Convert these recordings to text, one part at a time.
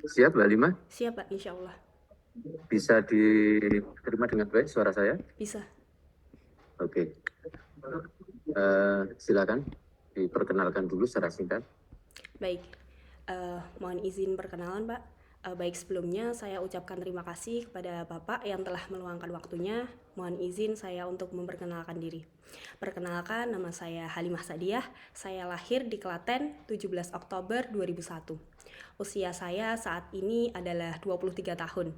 Siap, Mbak Lima? Siap, Pak, insya Allah. Bisa diterima dengan baik suara saya? Bisa. Oke. Silakan diperkenalkan dulu secara singkat. Baik. Mohon izin perkenalan, Pak. Baik, sebelumnya saya ucapkan terima kasih kepada Bapak yang telah meluangkan waktunya. Mohon izin saya untuk memperkenalkan diri. Perkenalkan, nama saya Halimah Sadiah. Saya lahir di Klaten 17 Oktober 2001. Usia saya saat ini adalah 23 tahun.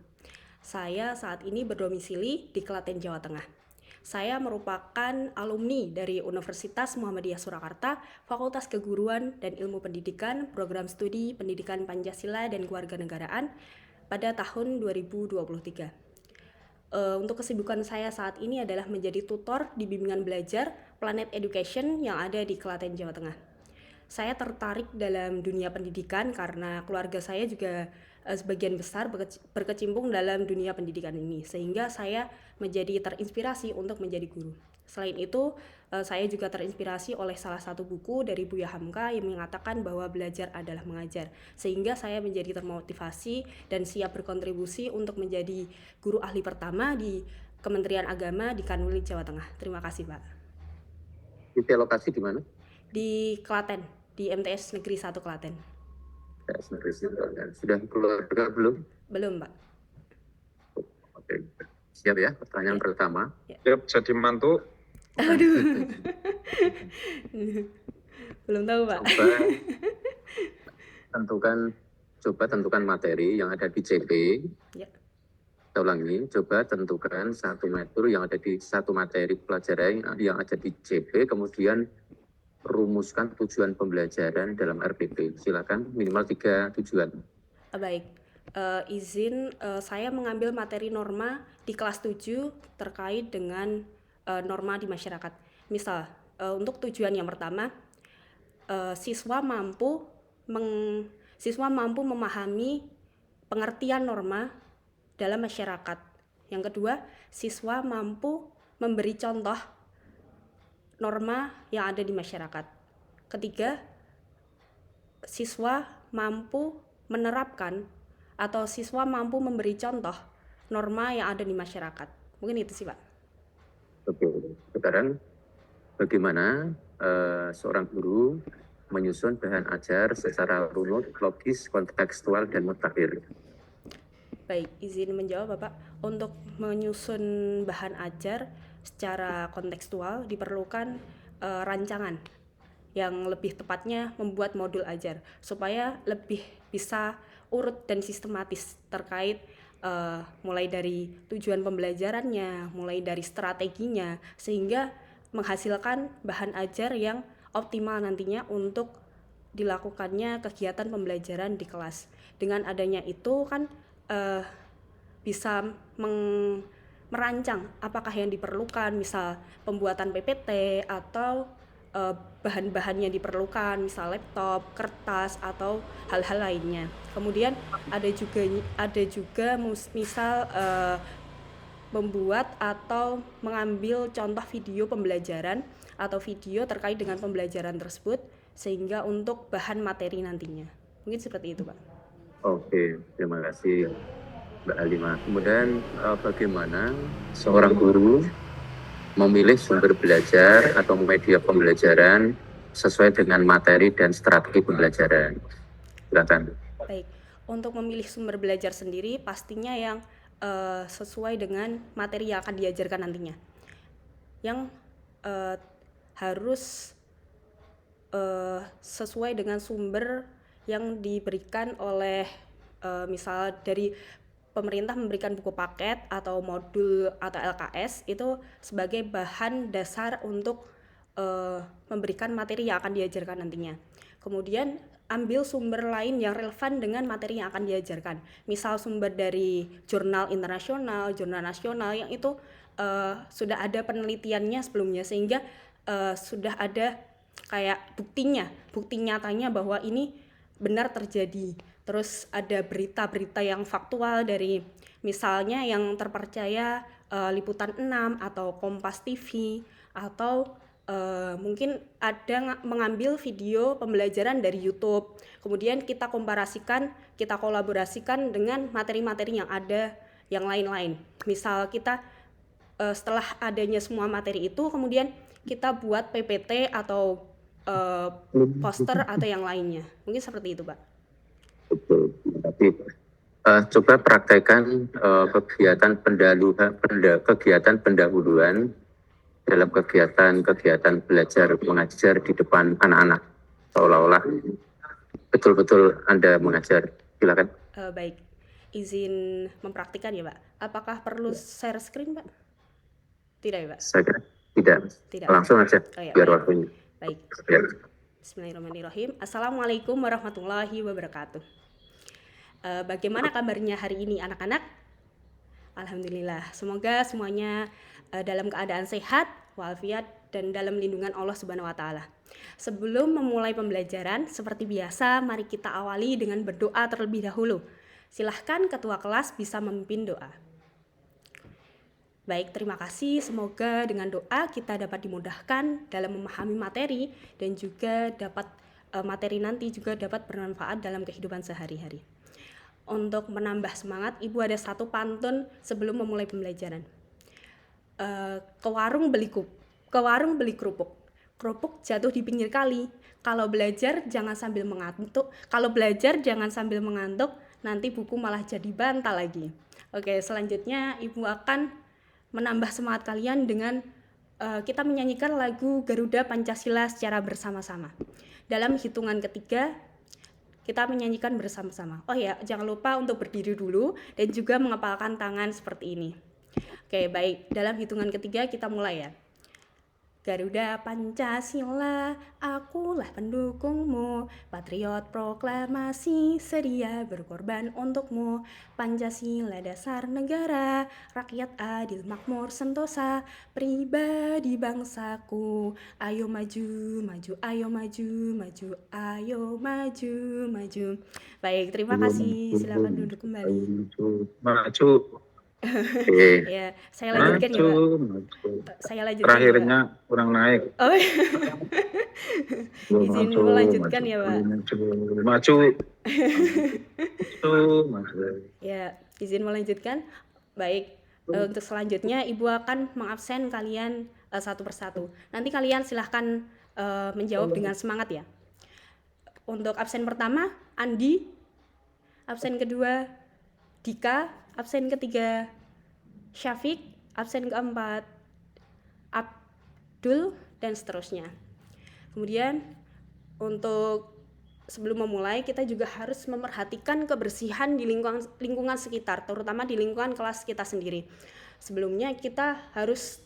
Saya saat ini berdomisili di Klaten, Jawa Tengah. Saya merupakan alumni dari Universitas Muhammadiyah Surakarta, Fakultas Keguruan dan Ilmu Pendidikan, Program Studi Pendidikan Pancasila dan Kewarganegaraan pada tahun 2023. Untuk kesibukan saya saat ini adalah menjadi tutor di bimbingan belajar Planet Education yang ada di Klaten, Jawa Tengah. Saya tertarik dalam dunia pendidikan karena keluarga saya juga sebagian besar berkecimpung dalam dunia pendidikan ini, sehingga saya menjadi terinspirasi untuk menjadi guru. Selain itu, saya juga terinspirasi oleh salah satu buku dari Buya Hamka yang mengatakan bahwa belajar adalah mengajar, sehingga saya menjadi termotivasi dan siap berkontribusi untuk menjadi guru ahli pertama di Kementerian Agama di Kanwil, Jawa Tengah. Terima kasih, Pak. Titik lokasi di mana? Di Klaten, di MTS Negeri 1 Klaten. Sudah keluarga belum? Belum, Pak. Oke. Siap ya, pertanyaan Ya. pertama. Ya. Siap, jadi mantu. Aduh. Belum tahu, Pak. Coba tentukan materi yang ada di CP. Ya. Saya ulangi, coba tentukan satu materi yang ada di satu materi pelajaran yang ada di CP, kemudian rumuskan tujuan pembelajaran dalam RPP. Silakan, minimal 3 tujuan. Baik. Izin saya mengambil materi norma di kelas 7 terkait dengan norma di masyarakat. Misal, untuk tujuan yang pertama, siswa mampu memahami pengertian norma dalam masyarakat. Yang kedua, siswa mampu memberi contoh norma yang ada di masyarakat. Ketiga, siswa mampu menerapkan atau siswa mampu memberi contoh norma yang ada di masyarakat. Mungkin itu sih, Pak. Oke, sekarang bagaimana seorang guru menyusun bahan ajar secara runut, logis, kontekstual, dan mutakhir? Baik, izin menjawab, Bapak. Untuk menyusun bahan ajar secara kontekstual diperlukan rancangan yang lebih tepatnya membuat modul ajar supaya lebih bisa urut dan sistematis terkait mulai dari tujuan pembelajarannya, mulai dari strateginya, sehingga menghasilkan bahan ajar yang optimal nantinya untuk dilakukannya kegiatan pembelajaran di kelas. Dengan adanya itu kan bisa merancang apakah yang diperlukan, misal pembuatan PPT atau bahan-bahan yang diperlukan, misal laptop, kertas atau hal-hal lainnya. Kemudian ada juga misal membuat atau mengambil contoh video pembelajaran atau video terkait dengan pembelajaran tersebut sehingga untuk bahan materi nantinya. Mungkin seperti itu, Pak. Oke, terima kasih Mbak Alima. Kemudian bagaimana seorang guru memilih sumber belajar atau media pembelajaran sesuai dengan materi dan strategi pembelajaran? Silakan. Baik, untuk memilih sumber belajar sendiri pastinya yang sesuai dengan materi yang akan diajarkan nantinya. Yang harus sesuai dengan sumber yang diberikan oleh misal dari pemerintah memberikan buku paket atau modul atau LKS itu sebagai bahan dasar untuk memberikan materi yang akan diajarkan nantinya. Kemudian ambil sumber lain yang relevan dengan materi yang akan diajarkan. Misal sumber dari jurnal internasional, jurnal nasional yang itu sudah ada penelitiannya sebelumnya sehingga sudah ada kayak bukti nyatanya bahwa ini benar terjadi. Terus ada berita-berita yang faktual dari misalnya yang terpercaya Liputan 6 atau Kompas TV atau mungkin ada mengambil video pembelajaran dari YouTube, kemudian kita komparasikan, kita kolaborasikan dengan materi-materi yang ada yang lain-lain. Misal kita setelah adanya semua materi itu, kemudian kita buat PPT atau poster atau yang lainnya. Mungkin seperti itu, Pak. Betul. Tapi coba praktekkan kegiatan pendahuluan dalam kegiatan belajar mengajar di depan anak-anak, seolah-olah betul-betul Anda mengajar. Silakan. Baik, izin mempraktikkan ya, Pak. Apakah perlu share screen, Pak? Tidak ya, Pak? Saya kira tidak. Langsung aja, ya, biar waktunya. Baik. Ya. Bismillahirrahmanirrahim. Assalamualaikum warahmatullahi wabarakatuh. Bagaimana kabarnya hari ini anak-anak? Alhamdulillah. Semoga semuanya dalam keadaan sehat, walafiat, dan dalam lindungan Allah Subhanahu wa Ta'ala. Sebelum memulai pembelajaran, seperti biasa, mari kita awali dengan berdoa terlebih dahulu. Silahkan ketua kelas bisa memimpin doa. Baik, terima kasih. Semoga dengan doa kita dapat dimudahkan dalam memahami materi dan juga dapat materi nanti juga dapat bermanfaat dalam kehidupan sehari-hari. Untuk menambah semangat, Ibu ada satu pantun sebelum memulai pembelajaran. Ke warung beli kerupuk. Kerupuk jatuh di pinggir kali. Kalau belajar jangan sambil mengantuk, nanti buku malah jadi bantal lagi. Oke, selanjutnya Ibu akan menambah semangat kalian dengan kita menyanyikan lagu Garuda Pancasila secara bersama-sama. Dalam hitungan ketiga, kita menyanyikan bersama-sama. Oh ya, jangan lupa untuk berdiri dulu dan juga mengepalkan tangan seperti ini. Oke, baik. Dalam hitungan ketiga kita mulai ya. Garuda Pancasila, akulah pendukungmu, patriot proklamasi, sedia berkorban untukmu. Pancasila dasar negara, rakyat adil makmur sentosa, pribadi bangsaku. Ayo maju, maju, ayo maju, maju, ayo maju, maju. Baik, terima kasih. Silakan duduk kembali. Maju. Ya, saya lanjutkan ya, Pak. Saya lanjutkan. Terakhirnya ya, Pak. Kurang naik. Oh. Izin melanjutkan ya, Pak. Maju. Ya, izin melanjutkan. Baik, untuk selanjutnya Ibu akan mengabsen kalian satu persatu. Nanti kalian silahkan menjawab dengan semangat ya. Untuk absen pertama, Andi. Absen kedua, Dika. Absen ketiga, Syafiq. Absen keempat, Abdul, dan seterusnya. Kemudian untuk sebelum memulai, kita juga harus memperhatikan kebersihan di lingkungan sekitar, terutama di lingkungan kelas kita sendiri. Sebelumnya kita harus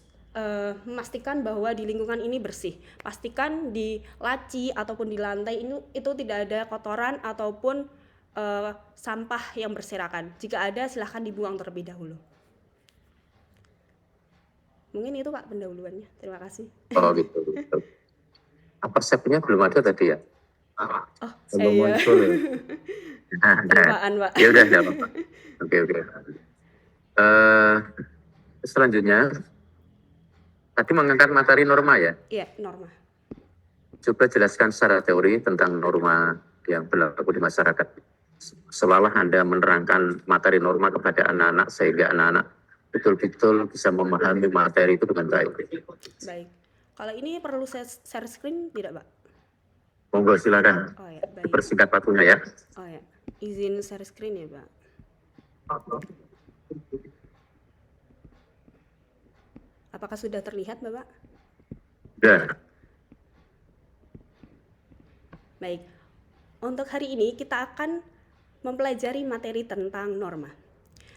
memastikan bahwa di lingkungan ini bersih. Pastikan di laci ataupun di lantai itu tidak ada kotoran ataupun sampah yang berserakan. Jika ada, silahkan dibuang terlebih dahulu. Mungkin itu Pak pendahuluannya. Terima kasih. Oh gitu. Apa stepnya belum ada tadi ya? Oh, saya muncul ya. Kelupaan, Pak. Ya udah, enggak apa-apa. Oke. Selanjutnya, tadi mengangkat materi norma ya? Iya, norma. Coba jelaskan secara teori tentang norma yang berlaku di masyarakat. Seolah Anda menerangkan materi norma kepada anak-anak sehingga anak-anak betul-betul bisa memahami materi itu dengan baik. Baik. Kalau ini perlu share screen tidak, Pak? Monggo silakan. Oh ya, baik. Dipersingkat waktunya ya. Oh ya, izin share screen ya, Pak. Apakah sudah terlihat, Bapak? Sudah. Baik. Untuk hari ini kita akan mempelajari materi tentang norma.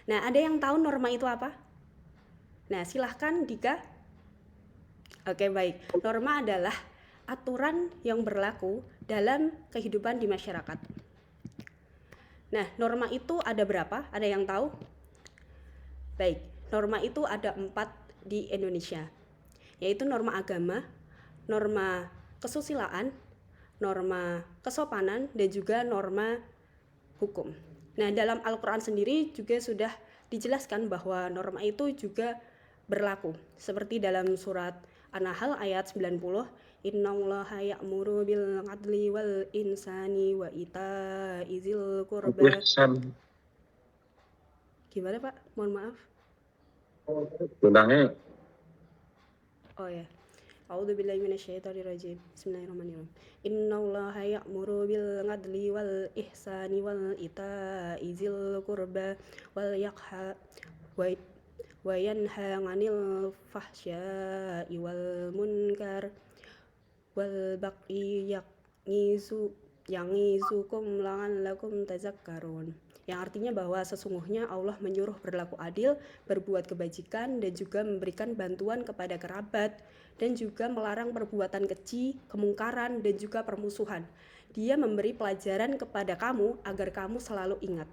Nah, ada yang tahu norma itu apa? Nah, silahkan Dika. Oke, baik. Norma adalah aturan yang berlaku dalam kehidupan di masyarakat. Nah, norma itu ada berapa? Ada yang tahu? Baik, norma itu ada 4 di Indonesia, yaitu norma agama, norma kesusilaan, norma kesopanan, dan juga norma hukum. Nah, dalam Al-Quran sendiri juga sudah dijelaskan bahwa norma itu juga berlaku. Seperti dalam surat An-Nahl ayat 90. Innallaha ya'muru bil 'adli wal insani wa ita'i dzil qurba. Ihsan. Gimana Pak? Mohon maaf. Ulangnya Oh ya. A'udzubillahi minasyaitonirrajim. Bismillahirrahmanirrahim. Innallaha ya'muru bil 'adli wal ihsani wal ita'i dzil qurba wal yaqha wa yanha 'anil fahsya'i wal munkar wal baghi ya'izukum la'allakum tazakkarun. Yang artinya bahwa sesungguhnya Allah menyuruh berlaku adil, berbuat kebajikan, dan juga memberikan bantuan kepada kerabat, dan juga melarang perbuatan keji, kemungkaran, dan juga permusuhan. Dia memberi pelajaran kepada kamu agar kamu selalu ingat.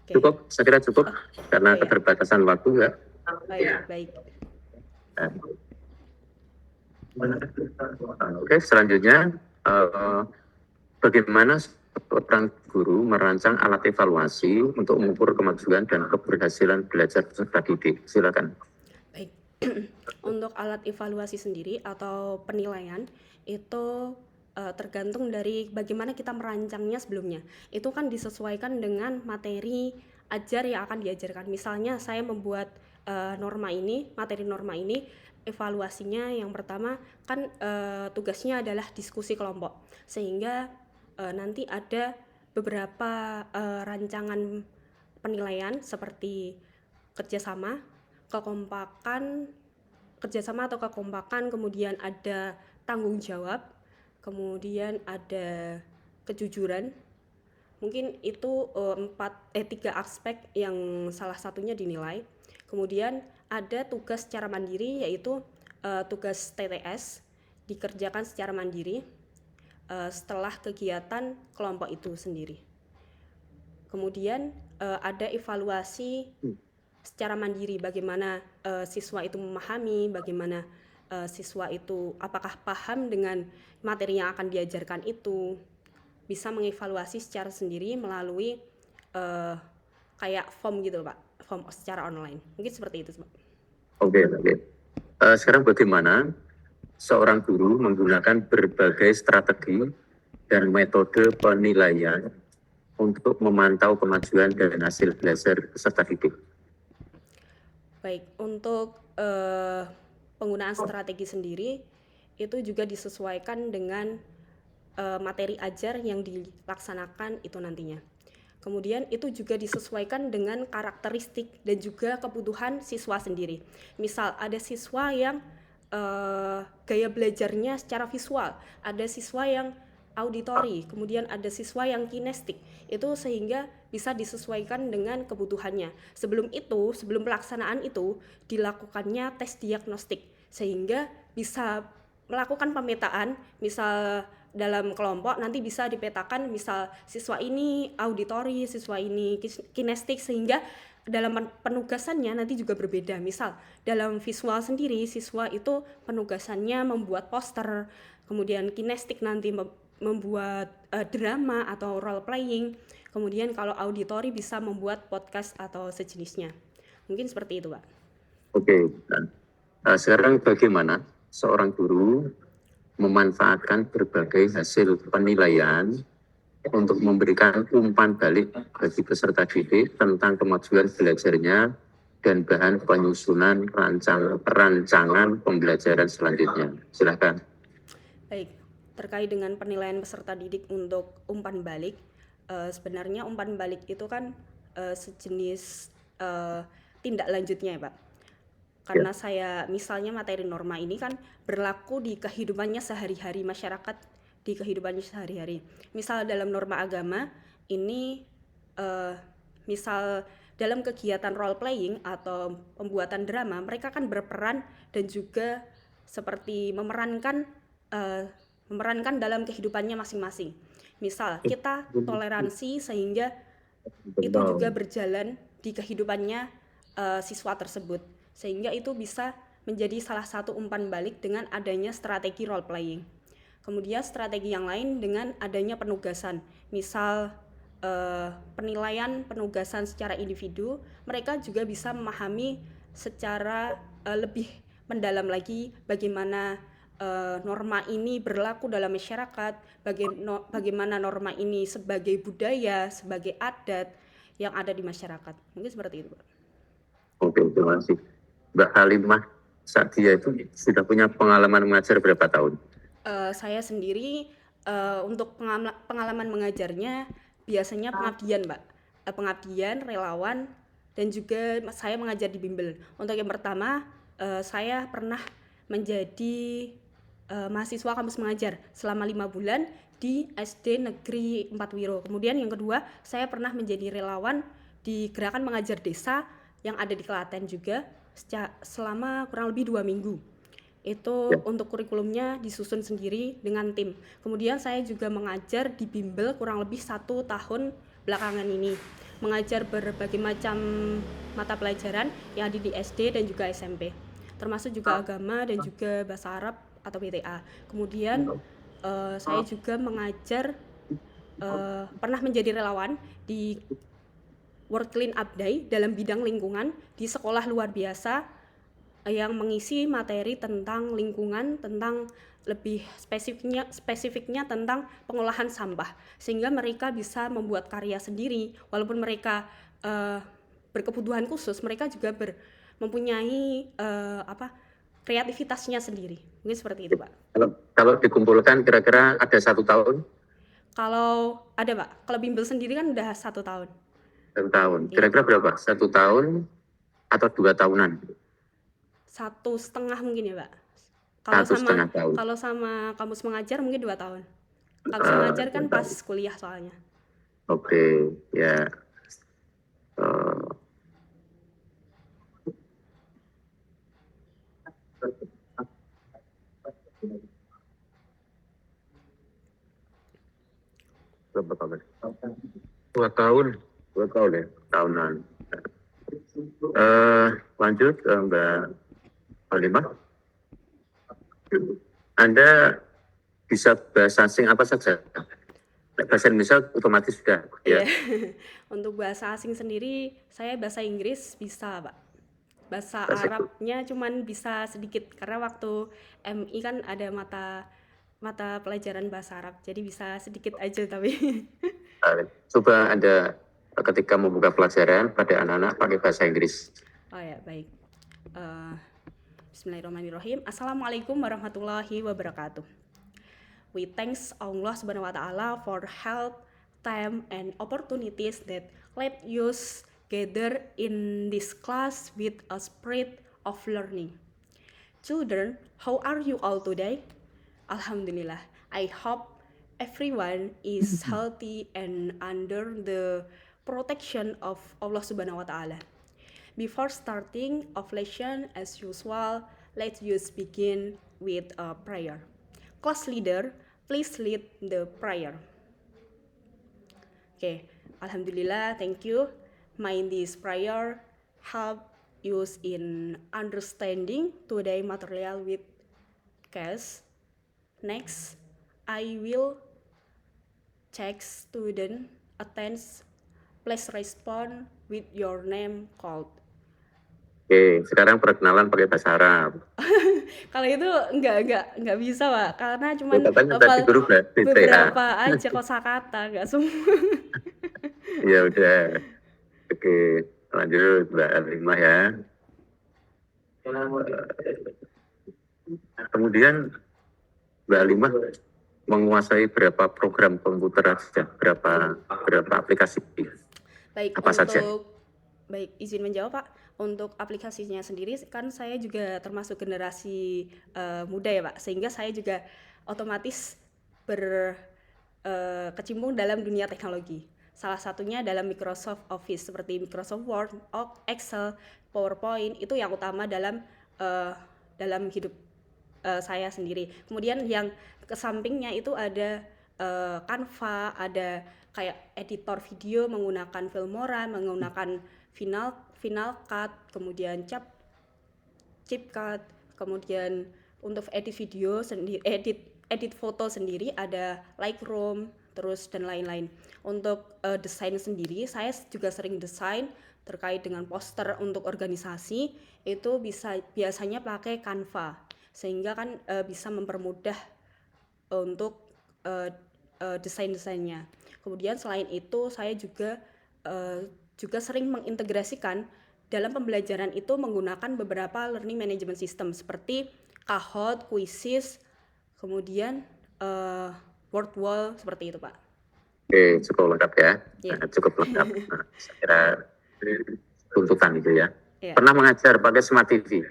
Oke. Cukup, saya kira cukup karena iya. keterbatasan waktu ya. Baik. Oke, selanjutnya bagaimana seorang guru merancang alat evaluasi untuk mengukur kemajuan dan keberhasilan belajar peserta didik? Silakan. Baik. Untuk alat evaluasi sendiri atau penilaian itu tergantung dari bagaimana kita merancangnya sebelumnya. Itu kan disesuaikan dengan materi ajar yang akan diajarkan. Misalnya saya membuat materi norma ini, evaluasinya yang pertama kan tugasnya adalah diskusi kelompok, sehingga nanti ada beberapa rancangan penilaian seperti kerjasama atau kekompakan, kemudian ada tanggung jawab, kemudian ada kejujuran. Mungkin itu 3 aspek yang salah satunya dinilai. Kemudian ada tugas secara mandiri, yaitu tugas TTS dikerjakan secara mandiri setelah kegiatan kelompok itu sendiri. Kemudian ada evaluasi secara mandiri, bagaimana siswa itu memahami, bagaimana siswa itu apakah paham dengan materi yang akan diajarkan itu. Bisa mengevaluasi secara sendiri melalui kayak form gitu Pak, form secara online. Mungkin seperti itu Pak. Oke. Sekarang bagaimana seorang guru menggunakan berbagai strategi dan metode penilaian untuk memantau kemajuan dan hasil belajar peserta didik? Baik, untuk penggunaan strategi sendiri itu juga disesuaikan dengan materi ajar yang dilaksanakan itu nantinya. Kemudian itu juga disesuaikan dengan karakteristik dan juga kebutuhan siswa sendiri. Misal ada siswa yang gaya belajarnya secara visual, ada siswa yang auditori, kemudian ada siswa yang kinestik. Itu sehingga bisa disesuaikan dengan kebutuhannya. Sebelum pelaksanaan itu dilakukannya tes diagnostik, sehingga bisa melakukan pemetaan. Misal dalam kelompok nanti bisa dipetakan, misal siswa ini auditori, siswa ini kinestik, sehingga dalam penugasannya nanti juga berbeda. Misal dalam visual sendiri, siswa itu penugasannya membuat poster, kemudian kinestik nanti membuat drama atau role playing, kemudian kalau auditori bisa membuat podcast atau sejenisnya. Mungkin seperti itu Pak. Oke, sekarang bagaimana seorang guru memanfaatkan berbagai hasil penilaian untuk memberikan umpan balik bagi peserta didik tentang kemajuan belajarnya dan bahan penyusunan rancangan pembelajaran selanjutnya? Silakan. Baik, terkait dengan penilaian peserta didik untuk umpan balik, sebenarnya umpan balik itu kan sejenis tindak lanjutnya ya Pak. Karena saya misalnya materi norma ini kan berlaku di kehidupannya sehari-hari masyarakat, di kehidupannya sehari-hari. Misal dalam norma agama ini misal dalam kegiatan role playing atau pembuatan drama, mereka kan berperan dan juga seperti memerankan dalam kehidupannya masing-masing. Misal kita toleransi sehingga itu juga berjalan di kehidupannya siswa tersebut, sehingga itu bisa menjadi salah satu umpan balik dengan adanya strategi role playing. Kemudian strategi yang lain dengan adanya penugasan, misal penugasan secara individu, mereka juga bisa memahami secara lebih mendalam lagi bagaimana norma ini berlaku dalam masyarakat, bagaimana norma ini sebagai budaya, sebagai adat yang ada di masyarakat. Mungkin seperti itu, Pak. Oke, terima kasih. Mbak Halimah Sa'diyah itu sudah punya pengalaman mengajar berapa tahun? Saya sendiri untuk pengalaman mengajarnya biasanya pengabdian, Mbak. Pengabdian, relawan, dan juga saya mengajar di bimbel. Untuk yang pertama, saya pernah menjadi mahasiswa kampus mengajar selama 5 bulan di SD Negeri 4 Wiro. Kemudian yang kedua, saya pernah menjadi relawan di gerakan mengajar desa yang ada di Klaten juga selama kurang lebih 2 minggu. Itu Ya. untuk kurikulumnya disusun sendiri dengan tim. Kemudian saya juga mengajar di bimbel kurang lebih 1 tahun belakangan ini. Mengajar berbagai macam mata pelajaran yang ada di SD dan juga SMP. Termasuk juga agama dan juga bahasa Arab atau BTA. Kemudian saya juga mengajar, pernah menjadi relawan di World Clean Up Day dalam bidang lingkungan di sekolah luar biasa yang mengisi materi tentang lingkungan, tentang lebih spesifiknya tentang pengolahan sampah, sehingga mereka bisa membuat karya sendiri. Walaupun mereka berkebutuhan khusus, mereka juga mempunyai kreativitasnya sendiri. Mungkin seperti itu, Pak. Kalau dikumpulkan kira-kira ada 1 tahun? Kalau ada, Pak. Kalau bimbel sendiri kan udah 1 tahun. 1 tahun. Iya. Kira-kira berapa? 1 tahun atau 2 tahunan? 1,5 mungkin ya, Pak. 1,5 tahun. Kalau sama kampus mengajar mungkin 2 tahun. Kampus mengajar kan pas kuliah soalnya. Oke, ya. Berapa tahun? 2 tahun. 2 tahun ya, tahunan. Lanjut Mbak Halimah. Anda bisa bahasa asing apa saja? Bahasa Indonesia otomatis sudah. Ya. Untuk bahasa asing sendiri, saya bahasa Inggris bisa, Pak. Bahasa Bahasa Arabnya cuman bisa sedikit karena waktu MI kan ada mata pelajaran bahasa Arab, jadi bisa sedikit aja tapi. Coba Anda ketika membuka pelajaran pada anak-anak pakai bahasa Inggris. Oh ya, baik. Bismillahirrahmanirrahim. Assalamualaikum warahmatullahi wabarakatuh. We thanks Allah Subhanahu wa taala for health, time and opportunities that let us gather in this class with a spirit of learning. Children, how are you all today? Alhamdulillah. I hope everyone is healthy and under the protection of Allah Subhanahu wa taala. Before starting of lesson as usual, let's just begin with a prayer. Class leader, please lead the prayer. Okay, Alhamdulillah, thank you. May this prayer help us in understanding today material with case. Next, I will check student attends. Please respond with your name called. Oke, sekarang perkenalan pakai bahasa Arab. Kalau itu enggak bisa, Pak, karena cuman beberapa aja kosakata, enggak semua. Ya udah. Oke, lanjut Mbak Halimah ya. Kemudian Mbak Halimah menguasai berapa program komputer saja, berapa aplikasi? Baik, apa saja? Baik, izin menjawab, Pak. Untuk aplikasinya sendiri kan saya juga termasuk generasi muda ya, Pak, sehingga saya juga otomatis berkecimpung dalam dunia teknologi. Salah satunya dalam Microsoft Office seperti Microsoft Word, Excel, PowerPoint, itu yang utama dalam hidup saya sendiri. Kemudian yang kesampingnya itu ada Canva, ada kayak editor video menggunakan Filmora, menggunakan Final Cut, kemudian CapCut, kemudian untuk edit video sendiri, edit foto sendiri ada Lightroom, terus dan lain-lain. Untuk desain sendiri, saya juga sering desain terkait dengan poster untuk organisasi, itu biasanya pakai Canva, sehingga kan bisa mempermudah untuk desain-desainnya. Kemudian selain itu saya juga sering mengintegrasikan dalam pembelajaran itu menggunakan beberapa learning management system seperti Kahoot, Quizizz, kemudian Wordwall, seperti itu Pak. Oke, cukup lengkap ya. Iya. Cukup lengkap. Saya kira tuntutan itu ya. Iya. Pernah mengajar pakai Smart TV?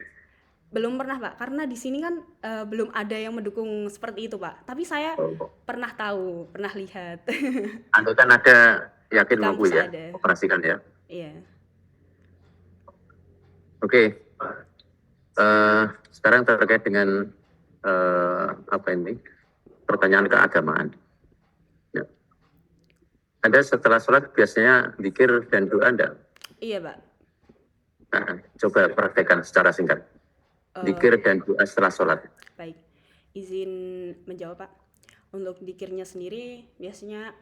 Belum pernah Pak, karena di sini kan belum ada yang mendukung seperti itu Pak. Tapi saya pernah tahu, pernah lihat. Anda kan ada, yakin Di mampu kampus ya, ada. operasikan ya. Iya. Oke. Sekarang terkait dengan pertanyaan keagamaan. Ya. Anda setelah sholat biasanya zikir dan doa enggak? Iya Pak. Nah, coba praktekkan secara singkat. Zikir dan doa setelah sholat. Baik, izin menjawab Pak. Untuk zikirnya sendiri biasanya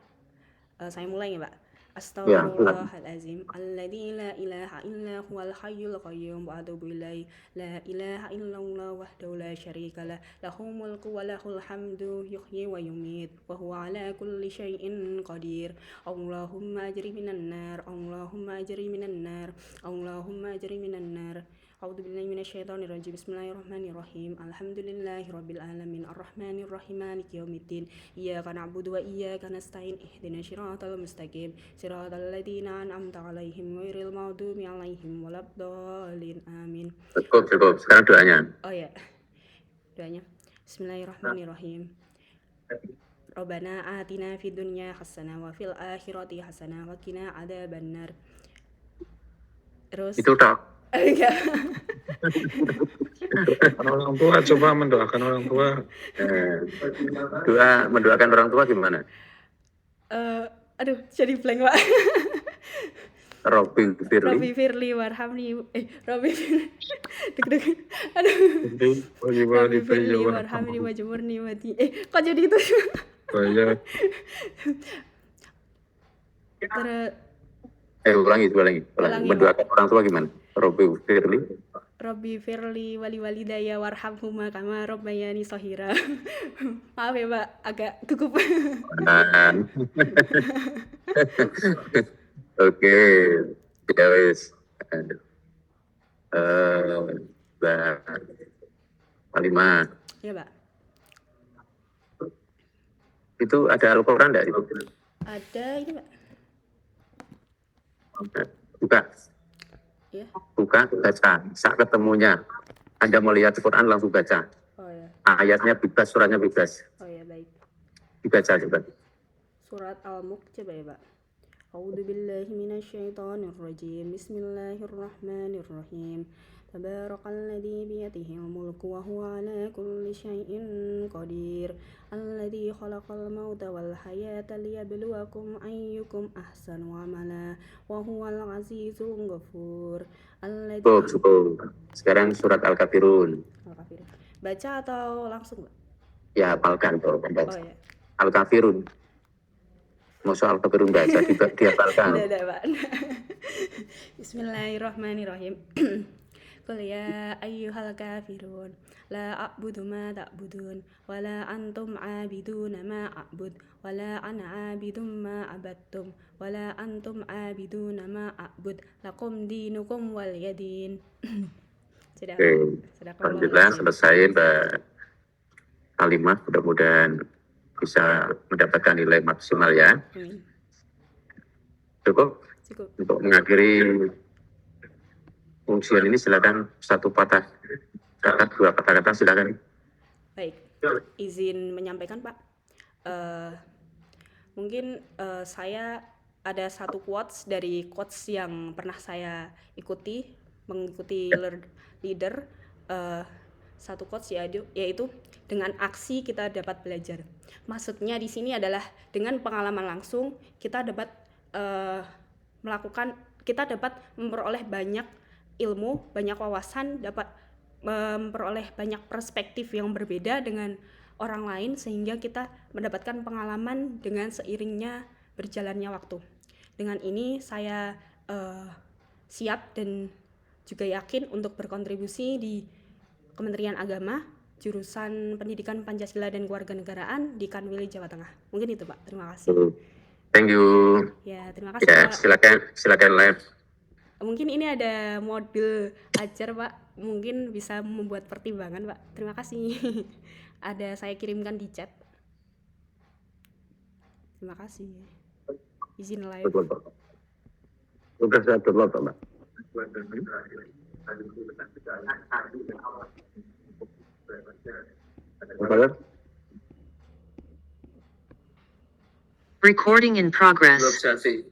saya mulai ya Pak. Astaghfirullahalazim alladzi la ilaha illa huwal hayyul qayyum wa atubu ilaih. La ilaha illallah wahdahu la syarikalah lahul mulku wa lahul hamdu yuhyi wa yumiit wa huwa ala kulli syai'in qadir. Allahumma ajri minan nar, Allahumma ajri minan nar, Allahumma ajri minan nar. A'udzubillahi minasyaitonirrajim. Bismillahirrahmanirrahim. Alhamdulillahirabbil alamin arrahmanir rahim maliki yaumiddin. Iyyaka na'budu wa iyyaka nasta'in ihdinas siratal mustaqim siratal ladzina an'amta 'alaihim ghairil maghdubi 'alaihim waladdallin. Amin. Cukup. Sekarang doanya. Oh ya. Doanya. Bismillahirrahmanirrahim. Rabbana atina fid dunya hasanah wa fil akhirati hasanah wa qina adzabannar. Terus Itu tak. enggak. Orang tua, coba mendoakan orang tua. Mendoakan orang tua gimana? Aduh, jadi blank Pak. Robby Firly warhamni Robby Firly. Deg-deg. Aduh. Robby Firly warhamni wajburni wati. Kok jadi itu? Banyak. Ulangi. Mendoakan orang tua gimana? Robby Firly wali-walidaya warhamhuma kama rabbayani shaghira. Maaf ya Pak, agak gugup. Oke, ya wis. Mbak Halimah. Iya Pak. Itu ada Al-Quran enggak itu? Ada ini Pak. Buka. Iya. Buka, baca. Saat ketemunya Anda melihat Quran langsung baca. Oh ya. Ayatnya bebas, suratnya bebas. Oh ya, baik. Dibaca coba. Surat Al-Mulk coba ya Pak. A'udzubillahi minasyaitonirrajim. Bismillahirrahmanirrahim. Tabarakalladzi biyadihil mulku wa huwa ala kulli syai'in qadir. Alladzi khalaqal mauta wal hayata liyabluwakum ayyukum ahsanu amala wa huwal azizul ghafur. Cukup. Sekarang surat Al-Kafirun. Al-Kafirun. Baca atau langsung, Pak? Ya, hafalkan tuh. Oh ya. Al-Kafirun. Masa Al-Kafirun baca dihafalkan. Tidak, Pak. Bismillahirrahmanirrahim. Qul ya ayyuhal kafirun la a'budu ma ta'budun wa la antum 'abiduna ma a'bud wa la ana 'abidum ma abattum wa la antum 'abiduna ma a'bud lakum dinukum waliyadin. Sudah. Alhamdulillah selesai Mbak Halimah, mudah-mudahan bisa mendapatkan nilai maksimal ya. Cukup. Untuk mengakhiri ujian ini silakan satu patah kata, dua kata-kata silakan. Baik, izin menyampaikan Pak. Mungkin saya ada satu quotes dari quotes yang pernah saya mengikuti leader. Satu quotes yaitu dengan aksi kita dapat belajar. Maksudnya di sini adalah dengan pengalaman langsung kita dapat memperoleh banyak ilmu, banyak wawasan, dapat memperoleh banyak perspektif yang berbeda dengan orang lain sehingga kita mendapatkan pengalaman dengan seiringnya berjalannya waktu. Dengan ini saya siap dan juga yakin untuk berkontribusi di Kementerian Agama, jurusan Pendidikan Pancasila dan Kewarganegaraan di Kanwil, Jawa Tengah. Mungkin itu, Pak. Terima kasih. Thank you. Ya, terima kasih, Ya, Pak. silakan live. Mungkin ini ada modul ajar, Pak. Mungkin bisa membuat pertimbangan, Pak. Terima kasih. Ada saya kirimkan di chat. Terima kasih. Izin live. Sudah saya download, Mbak. Recording in progress. Belum selesai.